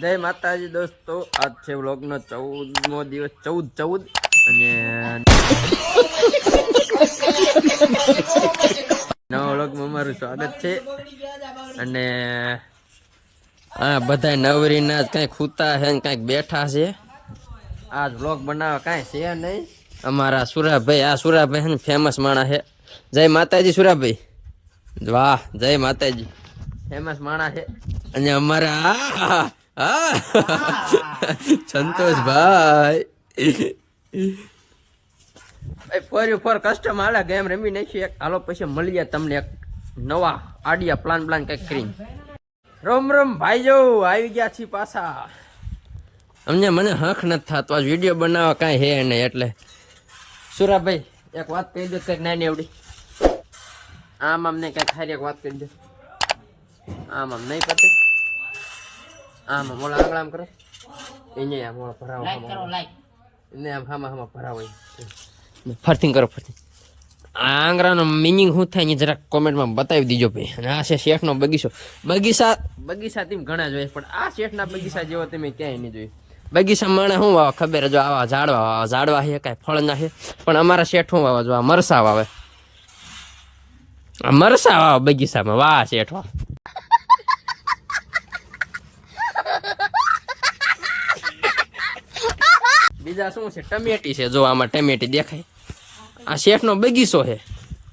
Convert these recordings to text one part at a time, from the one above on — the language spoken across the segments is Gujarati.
જય માતાજી દોસ્તો, આજ છે વ્લોગનો 14મો દિવસ, 14 અને નવા વ્લોગમાં અમારું સ્વાગત છે. અને બધા નવરીના જ કઈક ખૂતા છે ને કઈક બેઠા છે. આજ વ્લોગ બનાવવા કાંઈ છે નહીં. અમારા સુરાભાઈ, આ સુરાભાઈ છે ફેમસ માણસ છે. જય માતાજી સુરાભાઈ, વાહ જય માતાજી, ફેમસ માણસ છે. અને અમારા સંતોષભાઈ ફોર કસ્ટમ હાલે ગેમ રમી નાખી એક. હાલો પછી મળીએ તમને એક નવા આડિયા પ્લાન કંઈક કરીને. રોમ રોમ ભાઈ જો આવી ગયા છીએ પાછા. અમને મને હક નથી થતો આજ વિડીયો બનાવવા કાંઈ હે નહીં. એટલે સુરાભાઈ એક વાત કહી દો કંઈક નાની એવડી. આમ અમને કંઈક ખારી એક વાત કરી દો. આમ નહીં કરતી. આમ મોળા આગળ આમ કરો. એને આમ મોળા ભરાવો. લાઈક કરો લાઈક. એને આમ હામાં ભરાવો. ફરતી કરો ફરતી. આ આંગળાનો મિનિંગ શું થાય ને જરાક કોમેન્ટમાં બતાવી દીજો ભાઈ. અને આ છે શેઠનો બગીચો. બગીચા તેમ ઘણા જોઈએ પણ આ શેઠના બગીચા જેવો તમે ક્યાંય નહીં જોયું. બગીચા માણે શું વાવે ખબર? જો આવા ઝાડવા છે કાંઈ ફળ ના છે. પણ અમારા શેઠ શું વાવે? જો આ મરસા વાવે. મરસા વાવે બગીચામાં. વાહ શેઠ વાહ. બીજા શું છે? ટમેટી છે. જો આમાં ટમેટી દેખાય. આ શેઠનો બગીચો છે,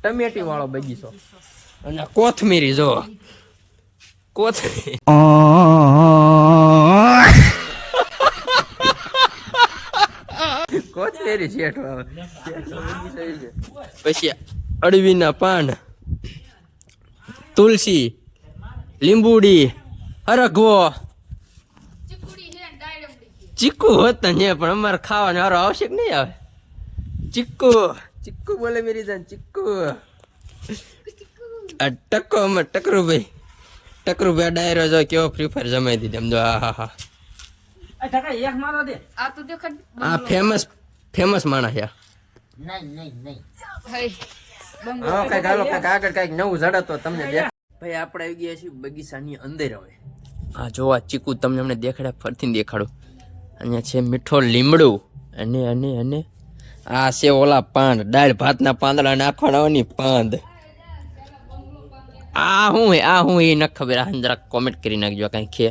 ટમેટી વાળો બગીચો. અને કોથમીરી જો કોથમીરી શેઠ વાળો. પછી અળવીના પાન, તુલસી, લીંબુડી, હરગવો, ચીકુ હોત ને પણ અમારે ખાવાનો હારો આવશે કે નહીં આવે? ચીકુ બોલે મેરી જાન ચીકુ. આ ટકરુભાઈ ડાયરો જો કેવો ફ્રી ફાયર જમાઈ દીધી એમ. જો હા આ ફેમસ માણસ છે. કઈક આગળ કઈક નવું જડતો તમને દેખ. ભાઈ આપણે આવી ગયા છીએ બગીચાની અંદર. હવે હા જોવા ચીકુ તમને અમને દેખાડ્યા, ફરથી દેખાડું. અહીંયા છે મીઠો લીમડું અને આ છે ઓલા પાંદ, દાળ ભાતના પાંદડા નાખવાના પાંદ. આ હું એ ન ખબર. આ જરાક કોમેન્ટ કરી નાખજો કઈ ખે.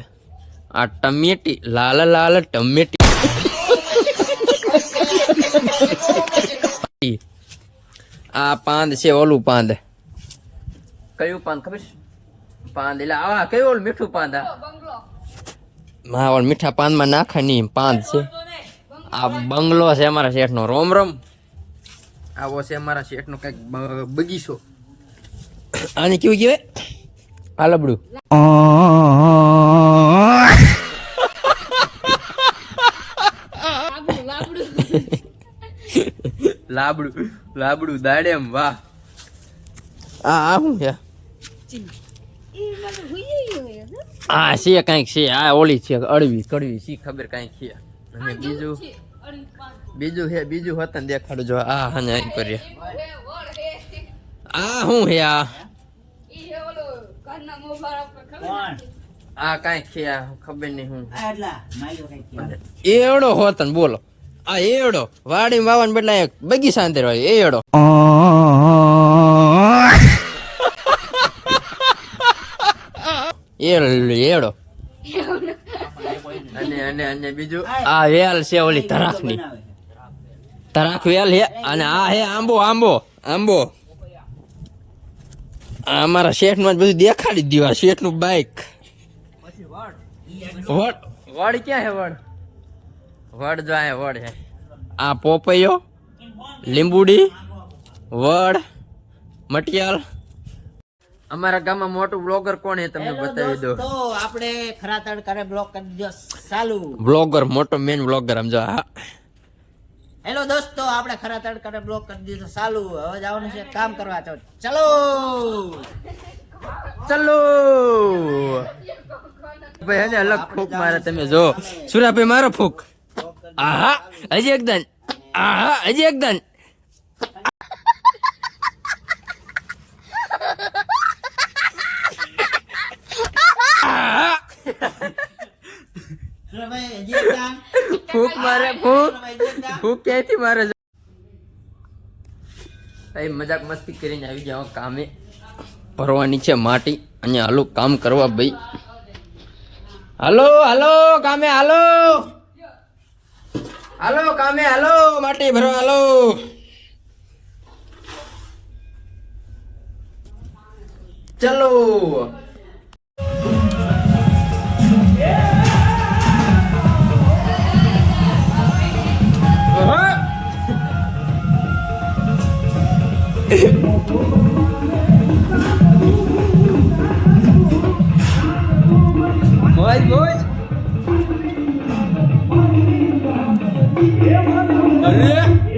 આ ટમેટી, લાલ ટમેટી. આ પાંદ છે ઓલું પાંદ. કયું પાંદ ખબર? પાંદ એટલે આવા કયું ઓલું મીઠું પાંદ. હા ઓલું મીઠા પાંદમાં નાખવાની પાંદ છે. આ બંગલો છે અમારા શેઠનો. રોમ રોમ. આવો છે અમારા શેઠનો કઈક બગીચો. આને કેવું કહેવાય? આલબડું. લાબડું દાડેમ. વાહ આ શું છે? હા છે કઈક છે. આ ઓલી છે અળવી કડવી સી ખબર કઈક છે. અને બીજું હોત ને દેખાડું. જો આ હા કરીએ. આ શું હે? આ કઈક છે ખબર નહીં હું. એવડો હોત ને બોલો. આ એવડો વાડી વાવન બદલા બગીચા અંદર હોય એવડો. એવડો. અને બીજું આ વેલ છે ઓલી તરાખની. તરાખ વેલ હે. અને આ હે આંબો. અમારા શેઠ માં બધું દેખાડી દીધું. શેઠ નું બાઈક. વડ ક્યાં હે? વડ જો આ વડ હે. આ પોપૈયો, લીંબુડી, વડ, મટિયાલ. અમારા ગામમાં મોટું બ્લોગર કોણ હે તમને બતાવી દો. તો આપણે ખરાતડ કરે બ્લોગ કરી દો ચાલુ. બ્લોગર મોટો મેન બ્લોગર સમજો. હા હેલો દોસ્તો, આપણે ખરાતડ કરે બ્લોગ કરી દીધો ચાલુ. હવે જવાનું છે કામ કરવા. ચલો ભાઈ. હને અલગ ફૂક મારે તમે જો. સુરાભાઈ મારો ફૂક. આહા હજી એકદમ. ફૂક મારે ફૂક ફૂક ક્યાંથી મારે છે? એ મજાક મસ્તી કરીને આવી જાવ કામે. ભરવાની છે માટી અહીંયા હાલો કામ કરવા ભાઈ. હાલો હાલો કામે હાલો. હાલો કામે હાલો માટી ભરવા હાલો. ચલો મોજ મોજ. અરે